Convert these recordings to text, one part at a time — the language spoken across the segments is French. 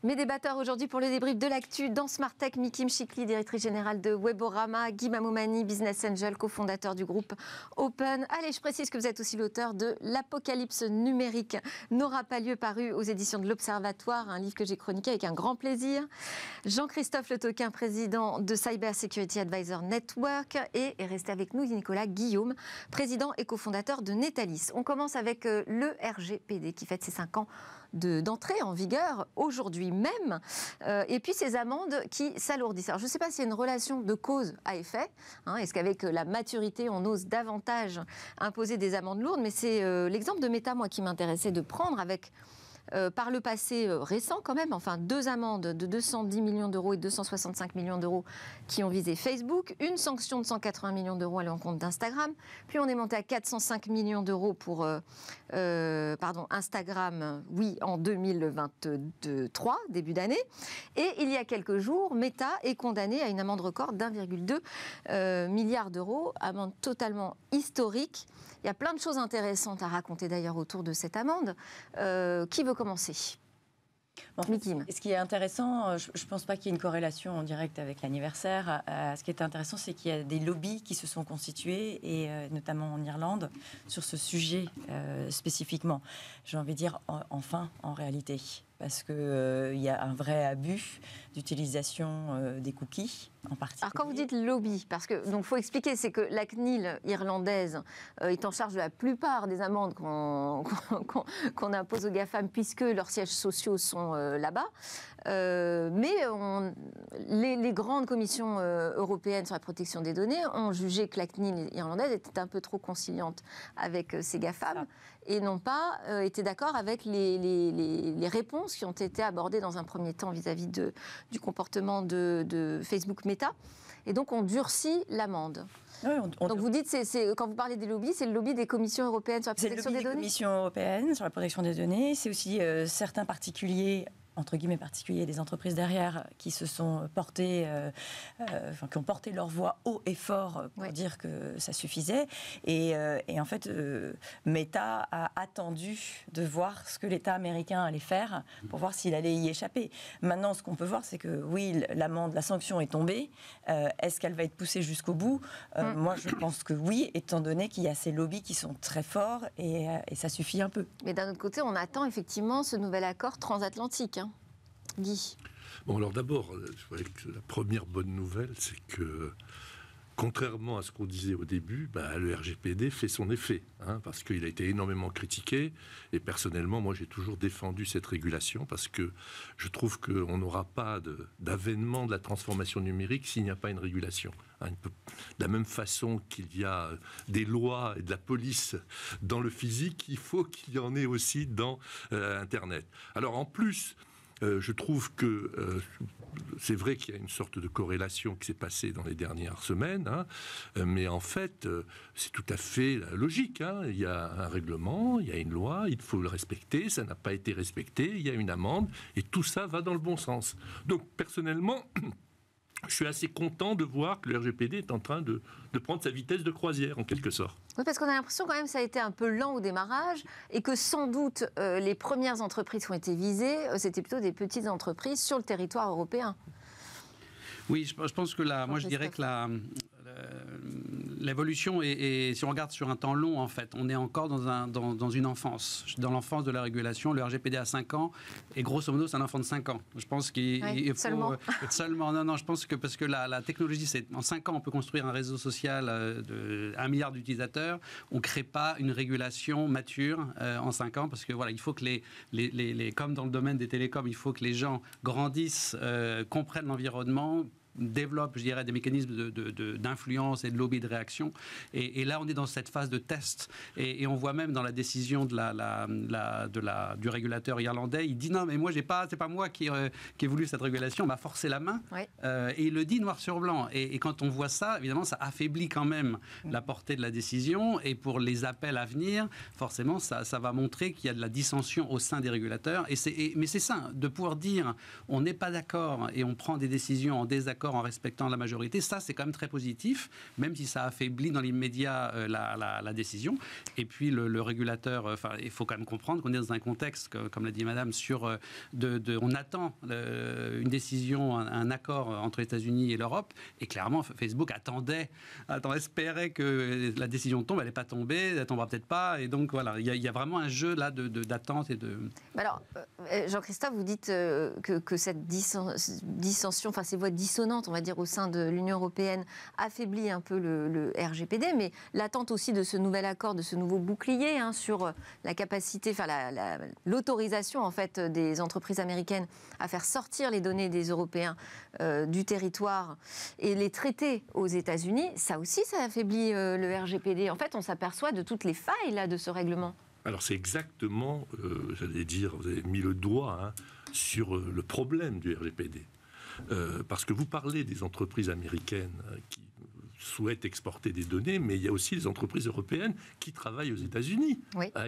Mes débatteurs aujourd'hui pour le débrief de l'actu dans Smart Tech, Miki Mchikli, directrice générale de Weborama, Guy Mamoumani, business angel, cofondateur du groupe Open. Allez, je précise que vous êtes aussi l'auteur de L'Apocalypse numérique n'aura pas lieu, paru aux éditions de l'Observatoire, un livre que j'ai chroniqué avec un grand plaisir. Jean-Christophe Le Toquin, président de Cyber Security Advisor Network, et resté avec nous Nicolas Guillaume, président et cofondateur de Netalis. On commence avec le RGPD qui fête ses 5 ans d'entrée en vigueur aujourd'hui même, et puis ces amendes qui s'alourdissent. Alors je ne sais pas s'il y a une relation de cause à effet, est-ce qu'avec la maturité on ose davantage imposer des amendes lourdes, mais c'est l'exemple de Meta, moi, qui m'intéressait de prendre avec par le passé récent quand même, enfin 2 amendes de 210 millions d'euros et 265 millions d'euros qui ont visé Facebook, une sanction de 180 millions d'euros à l'encontre d'Instagram, puis on est monté à 405 millions d'euros pour Instagram, oui, en 2023, début d'année, et il y a quelques jours, Meta est condamné à une amende record d'1,2 milliard d'euros, amende totalement historique. Il y a plein de choses intéressantes à raconter d'ailleurs autour de cette amende. Qui veut commencer ? Ce qui est intéressant, je ne pense pas qu'il y ait une corrélation en direct avec l'anniversaire. Ce qui est intéressant, c'est qu'il y a des lobbies qui se sont constitués, et notamment en Irlande, sur ce sujet spécifiquement. J'ai envie de dire enfin, en réalité. Parce qu'il y a un vrai abus d'utilisation des cookies, en particulier. Alors quand vous dites lobby, parce que donc faut expliquer, c'est que la CNIL irlandaise est en charge de la plupart des amendes qu'on impose aux GAFAM, puisque leurs sièges sociaux sont là-bas. Mais les grandes commissions européennes sur la protection des données ont jugé que la CNIL irlandaise était un peu trop conciliante avec ces GAFAM et n'ont pas été d'accord avec les réponses qui ont été abordées dans un premier temps vis-à-vis du comportement de Facebook Meta, et donc on durcit l'amende. Oui, donc vous dites, quand vous parlez des lobbies, c'est le lobby des commissions européennes sur la protection des données ? C'est le lobby des commissions européennes sur la protection des données, c'est aussi certains particuliers, entre guillemets particuliers, des entreprises derrière qui se sont portés, qui ont porté leur voix haut et fort pour dire que ça suffisait. Et en fait, Meta a attendu de voir ce que l'État américain allait faire pour voir s'il allait y échapper. Maintenant, ce qu'on peut voir, c'est que oui, l'amende, la sanction est tombée. Est-ce qu'elle va être poussée jusqu'au bout ? Moi, je pense que oui, étant donné qu'il y a ces lobbies qui sont très forts, et ça suffit un peu. Mais d'un autre côté, on attend effectivement ce nouvel accord transatlantique. Guy. Bon, alors d'abord, je voudrais que la première bonne nouvelle, c'est que, contrairement à ce qu'on disait au début, le RGPD fait son effet, parce qu'il a été énormément critiqué, et personnellement, moi, j'ai toujours défendu cette régulation, parce que je trouve qu'on n'aura pas d'avènement de la transformation numérique s'il n'y a pas une régulation. De la même façon qu'il y a des lois et de la police dans le physique, il faut qu'il y en ait aussi dans Internet. Alors, en plus, je trouve que c'est vrai qu'il y a une sorte de corrélation qui s'est passée dans les dernières semaines, mais en fait, c'est tout à fait logique. Il y a un règlement, il y a une loi, il faut le respecter, ça n'a pas été respecté, il y a une amende, et tout ça va dans le bon sens. Donc, personnellement, je suis assez content de voir que le RGPD est en train de prendre sa vitesse de croisière, en quelque sorte. Oui, parce qu'on a l'impression quand même que ça a été un peu lent au démarrage, et que sans doute les premières entreprises qui ont été visées, c'était plutôt des petites entreprises sur le territoire européen. Oui, je pense que moi je dirais que l'évolution est, si on regarde sur un temps long, en fait, on est encore dans une enfance. Dans l'enfance de la régulation, le RGPD a 5 ans, et grosso modo, c'est un enfant de 5 ans. Je pense qu'il faut... Seulement. Non, je pense que parce que la technologie, en 5 ans, on peut construire un réseau social de 1 milliard d'utilisateurs. On ne crée pas une régulation mature en 5 ans, parce que voilà, il faut que comme dans le domaine des télécoms, il faut que les gens grandissent, comprennent l'environnement, développe, je dirais, des mécanismes d'influence et de lobby de réaction. Et là, on est dans cette phase de test. Et on voit même dans la décision du régulateur irlandais, il dit non, mais moi, c'est pas moi qui ai voulu cette régulation, on m'a forcé la main. Oui. Et il le dit noir sur blanc. Et quand on voit ça, évidemment, ça affaiblit quand même la portée de la décision. Et pour les appels à venir, forcément, ça va montrer qu'il y a de la dissension au sein des régulateurs. Mais c'est ça, de pouvoir dire on n'est pas d'accord et on prend des décisions en désaccord accord en respectant la majorité. Ça, c'est quand même très positif, même si ça affaiblit dans l'immédiat la décision. Et puis le régulateur, il faut quand même comprendre qu'on est dans un contexte, comme l'a dit Madame, on attend une décision, un accord entre les États-Unis et l'Europe. Et clairement, Facebook espérait que la décision tombe. Elle n'est pas tombée, elle ne tombera peut-être pas. Et donc voilà, il y a vraiment un jeu là d'attente et de. Alors, Jean-Christophe, vous dites que cette dissension, ces voix dissonantes, on va dire, au sein de l'Union européenne, affaiblit un peu le RGPD, mais l'attente aussi de ce nouvel accord, de ce nouveau bouclier sur la capacité, l'autorisation en fait des entreprises américaines à faire sortir les données des Européens du territoire et les traiter aux États-Unis, ça aussi, ça affaiblit le RGPD. En fait, on s'aperçoit de toutes les failles là de ce règlement. Alors c'est exactement, j'allais dire, vous avez mis le doigt sur le problème du RGPD. Parce que vous parlez des entreprises américaines qui souhaitent exporter des données, mais il y a aussi les entreprises européennes qui travaillent aux États-Unis,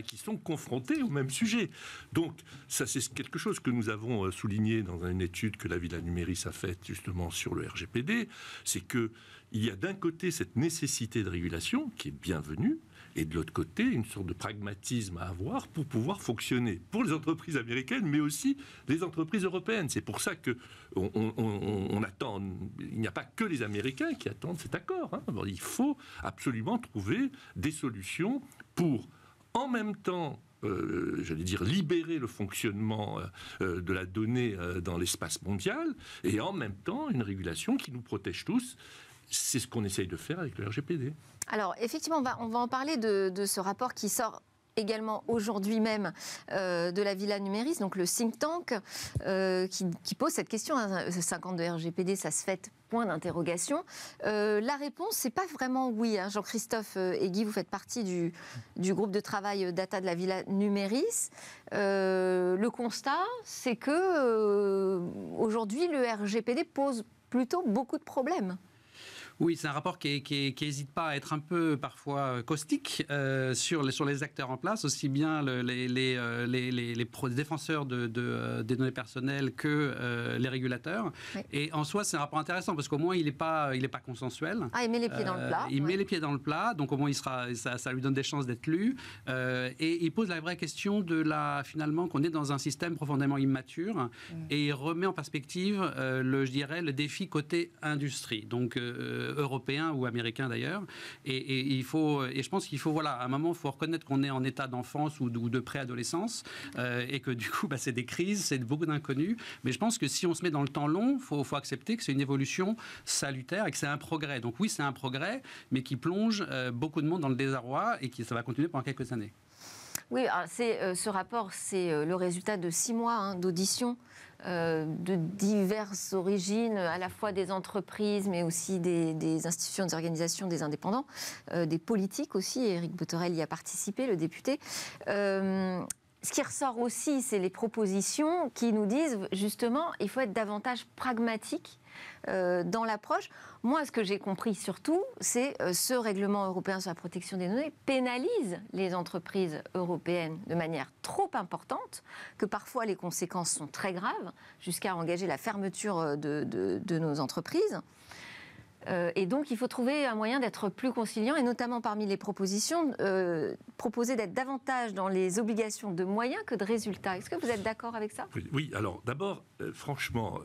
qui sont confrontées au même sujet. Donc, ça, c'est quelque chose que nous avons souligné dans une étude que la Villa Numéris a faite justement sur le RGPD, c'est qu'il y a d'un côté cette nécessité de régulation qui est bienvenue, et de l'autre côté, une sorte de pragmatisme à avoir pour pouvoir fonctionner pour les entreprises américaines, mais aussi les entreprises européennes. C'est pour ça qu'on attend. Il n'y a pas que les Américains qui attendent cet accord. Il faut absolument trouver des solutions pour, en même temps, j'allais dire, libérer le fonctionnement de la donnée dans l'espace mondial, et en même temps, une régulation qui nous protège tous. C'est ce qu'on essaye de faire avec le RGPD. Alors, effectivement, on va en parler de ce rapport qui sort également aujourd'hui même de la Villa Numéris, donc le think tank, qui pose cette question. 50 de RGPD, ça se fait, point d'interrogation. La réponse, c'est pas vraiment oui. Jean-Christophe et Guy, vous faites partie du groupe de travail data de la Villa Numéris. Le constat, c'est que aujourd'hui, le RGPD pose plutôt beaucoup de problèmes. Oui, c'est un rapport qui n'hésite pas à être un peu parfois caustique sur les acteurs en place, aussi bien les défenseurs des données personnelles que les régulateurs. Oui. Et en soi, c'est un rapport intéressant parce qu'au moins, il n'est pas consensuel. Il met les pieds dans le plat. Il met les pieds dans le plat, donc au moins, ça lui donne des chances d'être lu. Et il pose la vraie question finalement, qu'on est dans un système profondément immature et il remet en perspective, je dirais, le défi côté industrie. Donc, européen ou américain d'ailleurs, et je pense qu'il faut, à un moment, il faut reconnaître qu'on est en état d'enfance ou de préadolescence, et que du coup, c'est des crises, c'est beaucoup d'inconnus, mais je pense que si on se met dans le temps long, faut accepter que c'est une évolution salutaire et que c'est un progrès. Donc oui, c'est un progrès, mais qui plonge beaucoup de monde dans le désarroi et ça va continuer pendant quelques années. Oui, ce rapport, c'est le résultat de 6 mois d'audition de diverses origines, à la fois des entreprises, mais aussi des institutions, des organisations, des indépendants, des politiques aussi. Éric Bothorel y a participé, le député. Ce qui ressort aussi, c'est les propositions qui nous disent, justement, il faut être davantage pragmatique dans l'approche. Moi, ce que j'ai compris surtout, c'est ce règlement européen sur la protection des données pénalise les entreprises européennes de manière trop importante, que parfois les conséquences sont très graves, jusqu'à engager la fermeture de nos entreprises. Et donc, il faut trouver un moyen d'être plus conciliant, et notamment parmi les propositions, proposer d'être davantage dans les obligations de moyens que de résultats. Est-ce que vous êtes d'accord avec ça ? Oui, alors d'abord, franchement,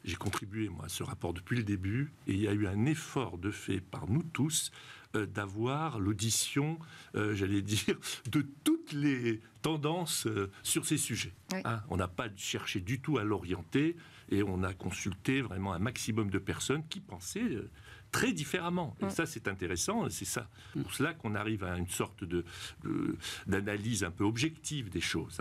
j'ai contribué, moi, à ce rapport depuis le début, et il y a eu un effort de fait par nous tous d'avoir l'audition, j'allais dire, de toutes les tendances sur ces sujets. Oui. On n'a pas cherché du tout à l'orienter, et on a consulté vraiment un maximum de personnes qui pensaient très différemment. Et ça, c'est intéressant, c'est ça. Pour cela qu'on arrive à une sorte d'analyse un peu objective des choses.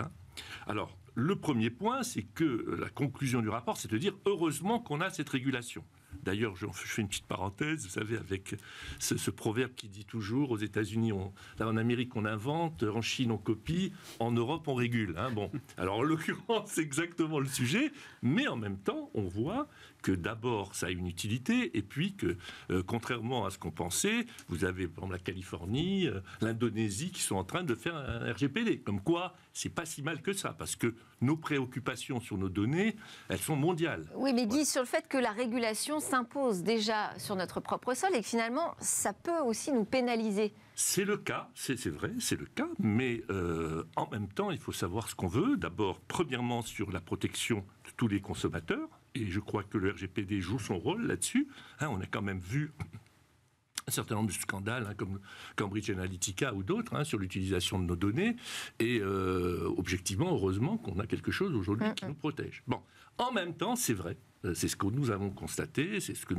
Alors, le premier point, c'est que la conclusion du rapport, c'est de dire heureusement qu'on a cette régulation. D'ailleurs, je fais une petite parenthèse, vous savez, avec ce proverbe qui dit toujours, aux États-Unis, en Amérique, on invente, en Chine, on copie, en Europe, on régule. Bon, alors en l'occurrence, c'est exactement le sujet, mais en même temps, on voit que d'abord ça a une utilité, et puis que contrairement à ce qu'on pensait, vous avez par exemple la Californie, l'Indonésie qui sont en train de faire un RGPD. Comme quoi, c'est pas si mal que ça, parce que nos préoccupations sur nos données, elles sont mondiales. Oui, mais Guy, sur le fait que la régulation s'impose déjà sur notre propre sol et que finalement, ça peut aussi nous pénaliser. C'est le cas, c'est vrai, c'est le cas, mais en même temps, il faut savoir ce qu'on veut. D'abord, premièrement, sur la protection de tous les consommateurs, et je crois que le RGPD joue son rôle là-dessus. On a quand même vu un certain nombre de scandales, comme Cambridge Analytica ou d'autres, sur l'utilisation de nos données, et objectivement, heureusement, qu'on a quelque chose aujourd'hui qui nous protège. Bon, en même temps, c'est vrai. C'est ce que nous avons constaté, c'est ce que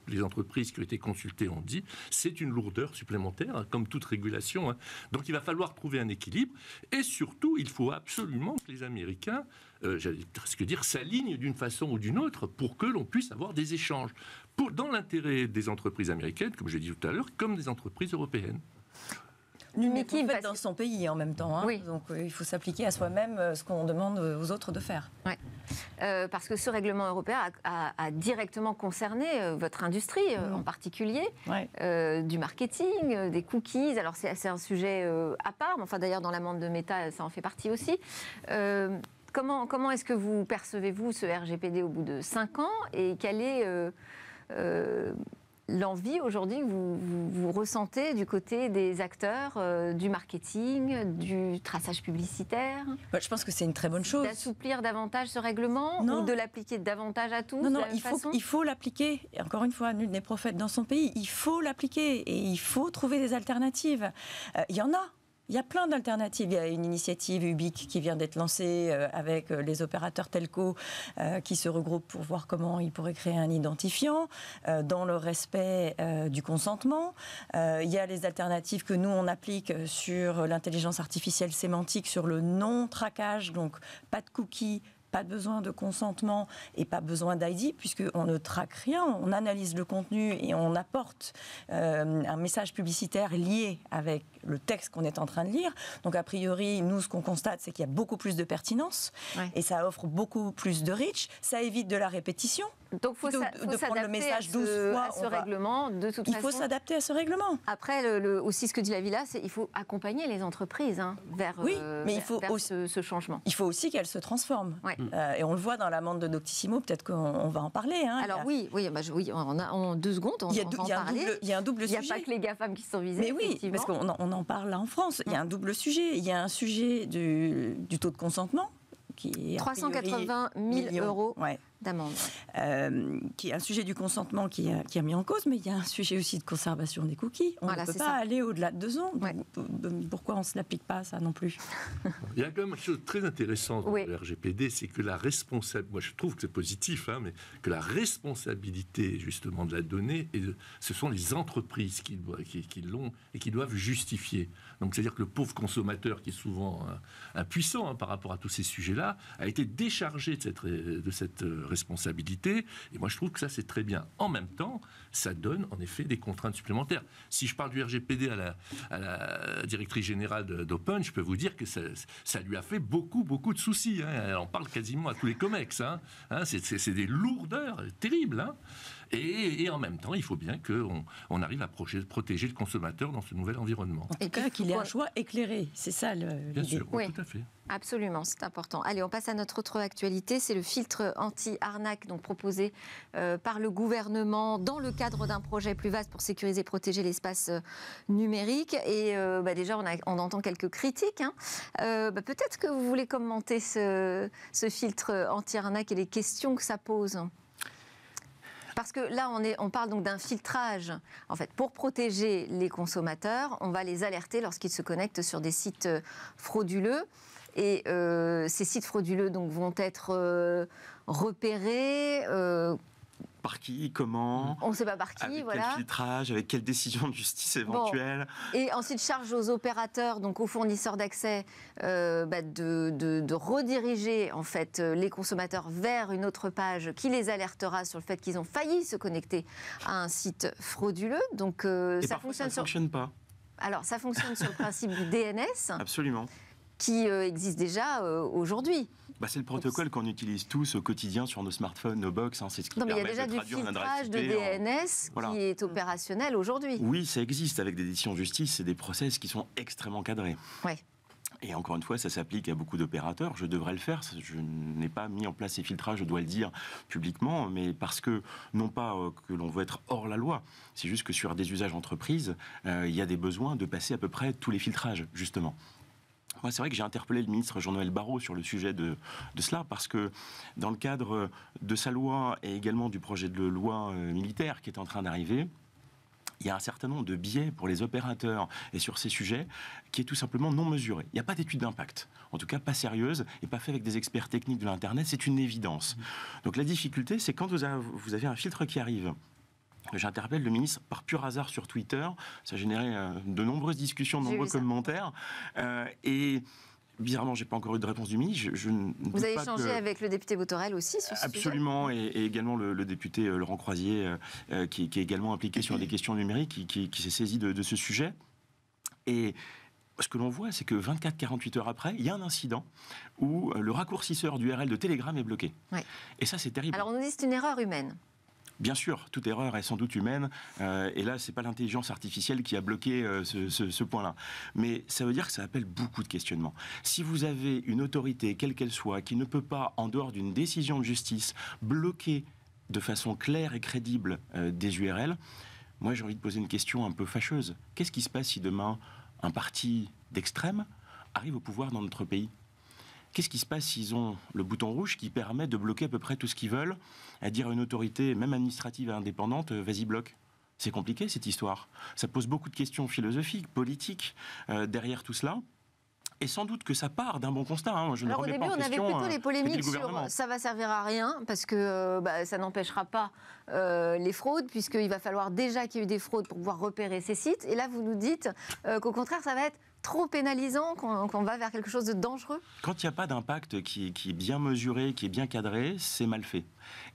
les entreprises qui ont été consultées ont dit, c'est une lourdeur supplémentaire, comme toute régulation. Donc il va falloir trouver un équilibre, et surtout, il faut absolument que les Américains, j'allais presque dire, s'alignent d'une façon ou d'une autre pour que l'on puisse avoir des échanges, dans l'intérêt des entreprises américaines, comme je l'ai dit tout à l'heure, comme des entreprises européennes. Mais qui fait dans son pays en même temps. Oui. Donc il faut s'appliquer à soi-même ce qu'on demande aux autres de faire. Ouais. Parce que ce règlement européen a directement concerné votre industrie en particulier, du marketing, des cookies. Alors c'est un sujet à part, mais enfin d'ailleurs dans l'amende de Meta, ça en fait partie aussi. Comment est-ce que vous percevez-vous ce RGPD au bout de 5 ans et quelle est l'envie aujourd'hui que vous ressentez du côté des acteurs du marketing, du traçage publicitaire? Je pense que c'est une très bonne chose. D'assouplir davantage ce règlement ou de l'appliquer davantage à tous? Non, il faut l'appliquer. Et encore une fois, nul n'est prophète dans son pays. Il faut l'appliquer et il faut trouver des alternatives. Il y en a. Il y a plein d'alternatives. Il y a une initiative Ubique qui vient d'être lancée avec les opérateurs telco qui se regroupent pour voir comment ils pourraient créer un identifiant dans le respect du consentement. Il y a les alternatives que nous, on applique sur l'intelligence artificielle sémantique, sur le non-traquage, donc pas de cookies, pas besoin de consentement et pas besoin d'ID, puisqu'on ne traque rien, on analyse le contenu et on apporte un message publicitaire lié avec le texte qu'on est en train de lire. Donc a priori, nous, ce qu'on constate, c'est qu'il y a beaucoup plus de pertinence et ça offre beaucoup plus de reach. Ça évite de la répétition. Donc il faut s'adapter le message 12 fois, à ce règlement, de toute façon. Il faut s'adapter à ce règlement. Après, aussi ce que dit la Villa, c'est qu'il faut accompagner les entreprises vers ce changement. Il faut aussi qu'elles se transforment. Ouais. Et on le voit dans l'amende de Doctissimo, peut-être qu'on va en parler. Alors oui, en 2 secondes, on va en parler. Il y a un double sujet. Il n'y a pas que les GAFAM qui sont visés. Mais oui, parce qu'on en parle là en France. Il y a un double sujet. Il y a un sujet du taux de consentement, qui est 380 000 euros d'amende. Qui est un sujet du consentement qui a mis en cause, mais il y a un sujet aussi de conservation des cookies. On ne peut pas aller au-delà de 2 ans. Pourquoi on ne se l'applique pas, ça non plus? Il y a quand même quelque chose de très intéressant dans le RGPD, c'est que la responsabilité, moi je trouve que c'est positif, mais que la responsabilité justement de la donnée, ce sont les entreprises qui l'ont et qui doivent justifier. Donc c'est-à-dire que le pauvre consommateur, qui est souvent impuissant par rapport à tous ces sujets-là, a été déchargé de cette responsabilité. Et moi, je trouve que ça, c'est très bien. En même temps, ça donne en effet des contraintes supplémentaires. Si je parle du RGPD à la directrice générale d'Open, je peux vous dire que ça lui a fait beaucoup de soucis. Elle en parle quasiment à tous les COMEX. C'est des lourdeurs terribles. Et en même temps, il faut bien qu'on arrive à protéger le consommateur dans ce nouvel environnement. En tout cas, qu'il ait un choix éclairé. C'est ça l'idée. Bien sûr, oui, tout à fait. Absolument, c'est important. Allez, on passe à notre autre actualité. C'est le filtre anti-arnaque proposé par le gouvernement dans le cadre d'un projet plus vaste pour sécuriser et protéger l'espace numérique. Et déjà, on entend quelques critiques. Peut-être que vous voulez commenter ce filtre anti-arnaque et les questions que ça pose. Parce que là, on parle donc d'un filtrage. En fait, pour protéger les consommateurs, on va les alerter lorsqu'ils se connectent sur des sites frauduleux. Et ces sites frauduleux vont être repérés. Par qui, comment? On ne sait pas par qui, avec quel filtrage, avec quelle décision de justice éventuelle. Et ensuite, charge aux opérateurs, donc aux fournisseurs d'accès, de rediriger en fait les consommateurs vers une autre page qui les alertera sur le fait qu'ils ont failli se connecter à un site frauduleux. Donc ça fonctionne pas. Alors, ça fonctionne sur le principe du DNS. Absolument. qui existe déjà aujourd'hui. C'est le protocole qu'on utilise tous au quotidien sur nos smartphones, nos box. C'est ce qui permet de traduire il y a déjà du filtrage de DNS qui est opérationnel aujourd'hui. Oui, ça existe avec des décisions de justice. C'est des process qui sont extrêmement cadrés. Ouais. Et encore une fois, ça s'applique à beaucoup d'opérateurs. Je devrais le faire. Je n'ai pas mis en place ces filtrages, je dois le dire publiquement, mais parce que, non pas que l'on veut être hors la loi, c'est juste que sur des usages entreprises, il y a des besoins de passer à peu près tous les filtrages, justement. Moi, c'est vrai que j'ai interpellé le ministre Jean-Noël Barrot sur le sujet de cela, parce que dans le cadre de sa loi et également du projet de loi militaire qui est en train d'arriver, il y a un certain nombre de biais pour les opérateurs et sur ces sujets qui est tout simplement non mesuré. Il n'y a pas d'étude d'impact, en tout cas pas sérieuse et pas fait avec des experts techniques de l'Internet, c'est une évidence. Donc la difficulté, c'est quand vous avez un filtre qui arrive. J'interpelle le ministre par pur hasard sur Twitter, ça a généré de nombreuses discussions, de nombreux commentaires, et bizarrement, je n'ai pas encore eu de réponse du ministre. Vous avez échangé avec le député Botorel aussi sur ce Absolument, sujet. et également le député Laurent Croisier, qui est également impliqué sur des questions numériques, qui s'est saisi de ce sujet. Et ce que l'on voit, c'est que 24-48 heures après, il y a un incident où le raccourcisseur d'URL de Telegram est bloqué. Ouais. Et ça, c'est terrible. Alors on nous dit que c'est une erreur humaine. Bien sûr, toute erreur est sans doute humaine, et là, c'est pas l'intelligence artificielle qui a bloqué ce point-là. Mais ça veut dire que ça appelle beaucoup de questionnements. Si vous avez une autorité, quelle qu'elle soit, qui ne peut pas, en dehors d'une décision de justice, bloquer de façon claire et crédible des URL, moi j'ai envie de poser une question un peu fâcheuse. Qu'est-ce qui se passe si demain, un parti d'extrême arrive au pouvoir dans notre pays ? Qu'est-ce qui se passe s'ils ont le bouton rouge qui permet de bloquer à peu près tout ce qu'ils veulent, à dire à une autorité, même administrative et indépendante, vas-y bloque ? C'est compliqué cette histoire. Ça pose beaucoup de questions philosophiques, politiques derrière tout cela. Et sans doute que ça part d'un bon constat. Hein. Je ne remets pas en question, au début, on avait plutôt les polémiques sur ça va servir à rien, parce que ça n'empêchera pas les fraudes, puisqu'il va falloir déjà qu'il y ait eu des fraudes pour pouvoir repérer ces sites. Et là, vous nous dites qu'au contraire, ça va être trop pénalisant, qu'on va vers quelque chose de dangereux. Quand il n'y a pas d'impact qui est bien mesuré, qui est bien cadré, c'est mal fait.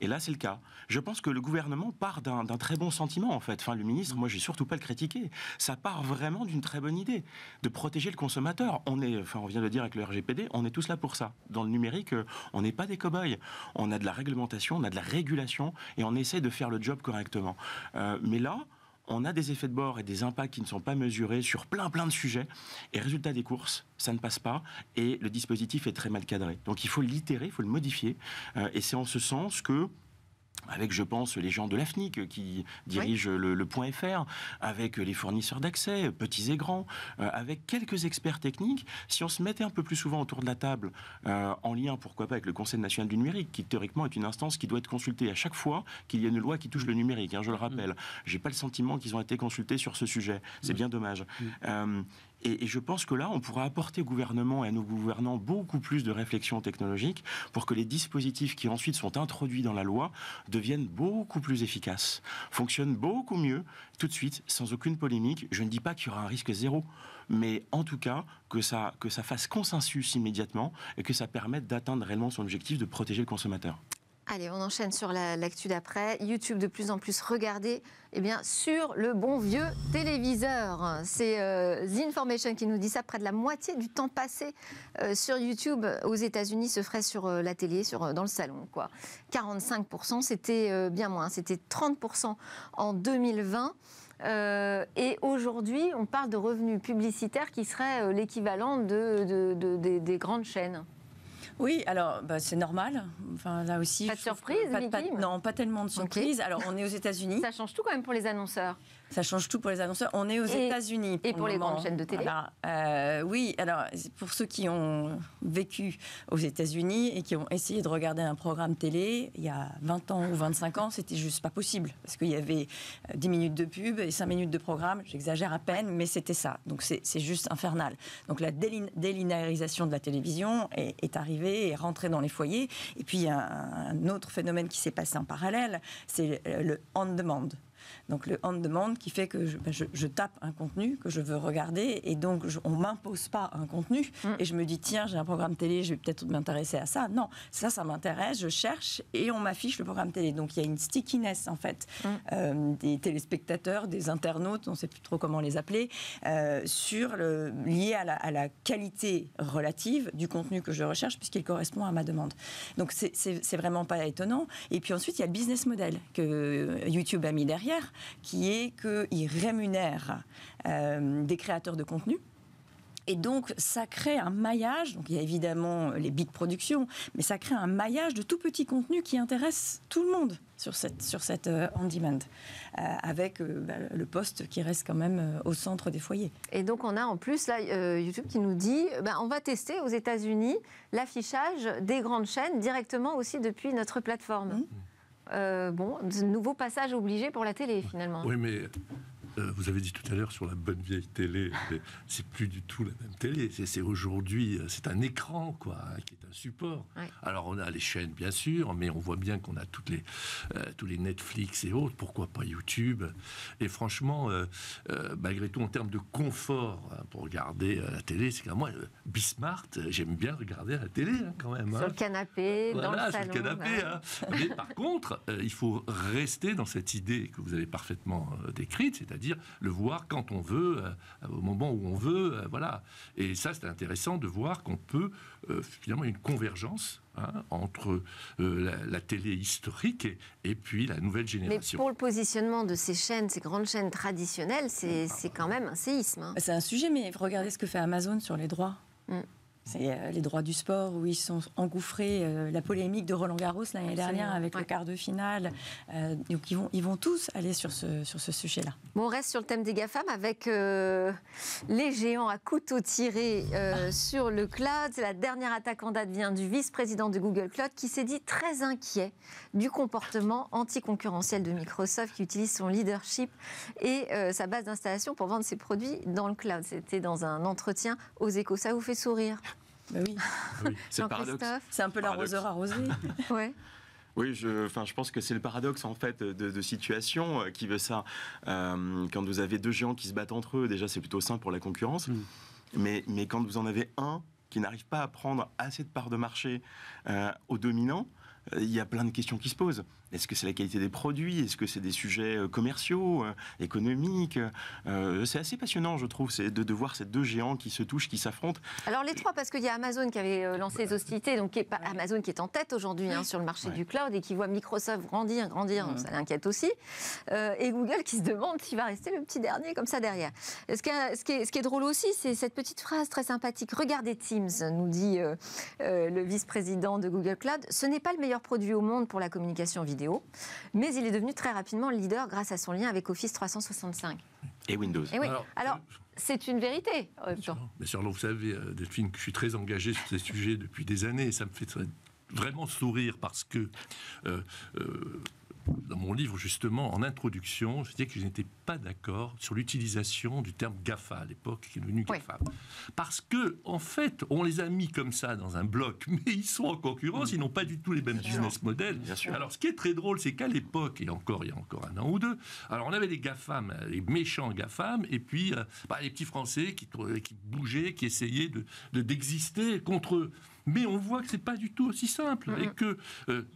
Et là, c'est le cas. Je pense que le gouvernement part d'un très bon sentiment, en fait. Enfin, le ministre, moi, je n'ai surtout pas le critiquer. Ça part vraiment d'une très bonne idée, de protéger le consommateur. On vient de le dire avec le RGPD, on est tous là pour ça. Dans le numérique, on n'est pas des cow-boys. On a de la réglementation, on a de la régulation, et on essaie de faire le job correctement. Mais là, on a des effets de bord et des impacts qui ne sont pas mesurés sur plein de sujets. Et résultat des courses, ça ne passe pas. Et le dispositif est très mal cadré. Donc il faut l'itérer, il faut le modifier. Et c'est en ce sens que, avec, je pense, les gens de l'AFNIC qui dirigent le Point .fr, avec les fournisseurs d'accès, petits et grands, avec quelques experts techniques, si on se mettait un peu plus souvent autour de la table, en lien, pourquoi pas, avec le Conseil national du numérique, qui théoriquement est une instance qui doit être consultée à chaque fois qu'il y a une loi qui touche le numérique, je le rappelle. J'ai pas le sentiment qu'ils ont été consultés sur ce sujet. C'est bien dommage. Et je pense que là, on pourra apporter au gouvernement et à nos gouvernants beaucoup plus de réflexion technologique pour que les dispositifs qui ensuite sont introduits dans la loi deviennent beaucoup plus efficaces, fonctionnent beaucoup mieux, tout de suite, sans aucune polémique. Je ne dis pas qu'il y aura un risque zéro, mais en tout cas, que ça fasse consensus immédiatement et que ça permette d'atteindre réellement son objectif de protéger le consommateur. Allez, on enchaîne sur l'actu d'après. YouTube de plus en plus regardé sur le bon vieux téléviseur. C'est The Information qui nous dit ça. Près de la moitié du temps passé sur YouTube aux États-Unis se ferait sur la télé, dans le salon. 45%, c'était bien moins. C'était 30% en 2020. Et aujourd'hui, on parle de revenus publicitaires qui seraient l'équivalent des grandes chaînes. Oui, alors c'est normal. Enfin, là aussi, pas de surprise, non, pas tellement de surprise. Okay. Alors, on est aux États-Unis. Ça change tout quand même pour les annonceurs. Ça change tout pour les annonceurs. On est aux États-Unis. Et pour les grandes chaînes de télé. Voilà. Oui, alors pour ceux qui ont vécu aux États-Unis et qui ont essayé de regarder un programme télé, il y a 20 ans ou 25 ans, c'était juste pas possible. Parce qu'il y avait 10 minutes de pub et 5 minutes de programme. J'exagère à peine, mais c'était ça. Donc c'est juste infernal. Donc la délinéarisation de la télévision est arrivée, est rentrée dans les foyers. Et puis il y a un autre phénomène qui s'est passé en parallèle, c'est le on-demand. Donc le on-demand qui fait que je tape un contenu que je veux regarder et donc on ne m'impose pas un contenu et je me dis tiens, j'ai un programme télé, je vais peut-être m'intéresser à ça. Non, ça m'intéresse, je cherche et on m'affiche le programme télé. Donc il y a une stickiness en fait des téléspectateurs, des internautes, on ne sait plus trop comment les appeler, lié à la qualité relative du contenu que je recherche puisqu'il correspond à ma demande. Donc c'est vraiment pas étonnant. Et puis ensuite, il y a le business model que YouTube a mis derrière, qui est qu'il rémunère des créateurs de contenu. Et donc, ça crée un maillage. Donc, il y a évidemment les big productions, mais ça crée un maillage de tout petits contenus qui intéressent tout le monde sur cette on-demand, avec le poste qui reste quand même au centre des foyers. Et donc, on a en plus là YouTube qui nous dit on va tester aux États-Unis l'affichage des grandes chaînes directement aussi depuis notre plateforme. Nouveau passage obligé pour la télé finalement. Oui, mais vous avez dit tout à l'heure sur la bonne vieille télé, c'est plus du tout la même télé. C'est aujourd'hui, c'est un écran quoi, qui est un support. Ouais. Alors on a les chaînes bien sûr, mais on voit bien qu'on a tous les Netflix et autres. Pourquoi pas YouTube? Et franchement, malgré tout en termes de confort pour regarder la télé, c'est qu'à moi, Bismart, j'aime bien regarder la télé quand même. Sur le canapé, dans le salon. Sur le canapé. Mais par contre, il faut rester dans cette idée que vous avez parfaitement décrite, c'est-à-dire le voir quand on veut, au moment où on veut, voilà. Et ça, c'est intéressant de voir qu'on peut, finalement, une convergence entre la télé historique et puis la nouvelle génération. Mais pour le positionnement de ces chaînes, ces grandes chaînes traditionnelles, c'est quand même un séisme. C'est un sujet, mais regardez ce que fait Amazon sur les droits. C'est les droits du sport où ils sont engouffrés, la polémique de Roland-Garros l'année dernière avec le quart de finale. Donc ils vont tous aller sur ce sujet-là. Bon, on reste sur le thème des GAFAM avec les géants à couteau tiré sur le cloud. C'est la dernière attaque en date vient du vice-président de Google Cloud qui s'est dit très inquiet du comportement anticoncurrentiel de Microsoft qui utilise son leadership et sa base d'installation pour vendre ses produits dans le cloud. C'était dans un entretien aux Échos. Ça vous fait sourire? Ben oui. C'est le paradoxe. C'est un peu l'arroseur arrosé. Ouais. Oui, je pense que c'est le paradoxe en fait de situation qui veut ça. Quand vous avez deux géants qui se battent entre eux, déjà c'est plutôt sain pour la concurrence. Mais quand vous en avez un qui n'arrive pas à prendre assez de parts de marché aux dominants, il y a plein de questions qui se posent. Est-ce que c'est la qualité des produits? Est-ce que c'est des sujets commerciaux, économiques? C'est assez passionnant, je trouve, de voir ces deux géants qui se touchent, qui s'affrontent. Alors les trois, parce qu'il y a Amazon qui avait lancé les hostilités, donc Amazon qui est en tête aujourd'hui sur le marché du cloud et qui voit Microsoft grandir, donc ça l'inquiète aussi. Et Google qui se demande s'il va rester le petit dernier comme ça derrière. Ce qui est drôle aussi, c'est cette petite phrase très sympathique. Regardez Teams, nous dit le vice-président de Google Cloud. Ce n'est pas le meilleur produit au monde pour la communication vidéo, mais il est devenu très rapidement le leader grâce à son lien avec Office 365. Et Windows. Et oui. Alors c'est une vérité. Bien sûr, vous savez, Delphine, que je suis très engagé sur ces sujets depuis des années et ça me fait vraiment sourire parce que dans mon livre, justement, en introduction, je disais que je n'étais pas d'accord sur l'utilisation du terme GAFA à l'époque, qui est devenu GAFA. Oui. Parce que, en fait, on les a mis comme ça dans un bloc, mais ils sont en concurrence, ils n'ont pas du tout les mêmes business models. Alors, ce qui est très drôle, c'est qu'à l'époque, et encore, il y a encore un an ou deux, alors on avait les GAFAM, les méchants GAFAM, et puis les petits Français qui bougeaient, qui essayaient d'exister contre eux. Mais on voit que ce n'est pas du tout aussi simple. Et que,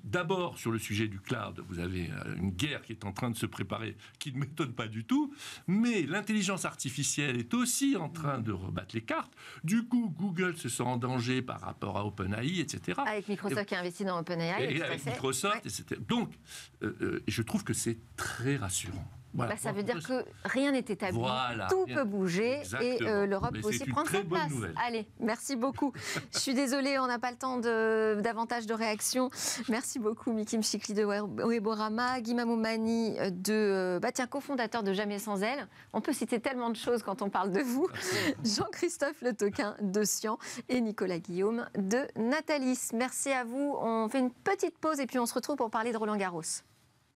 d'abord, sur le sujet du cloud, vous avez une guerre qui est en train de se préparer, qui ne m'étonne pas du tout. Mais l'intelligence artificielle est aussi en train de rebattre les cartes. Du coup, Google se sent en danger par rapport à OpenAI, etc. Avec Microsoft qui a investi dans OpenAI. Et avec Microsoft, etc. Donc, je trouve que c'est très rassurant. Voilà. Ça veut dire que rien n'est établi, tout peut bouger. Exactement. Et l'Europe peut aussi prendre sa place. Allez, merci beaucoup. Je suis désolée, on n'a pas le temps davantage de réactions. Merci beaucoup, Mikim Chikli de Weborama, Guy Mamoumani, cofondateur de Jamais sans elle. On peut citer tellement de choses quand on parle de vous. Jean-Christophe Le Toquin de Sian et Nicolas Guillaume de Natalis. Merci à vous. On fait une petite pause et puis on se retrouve pour parler de Roland Garros.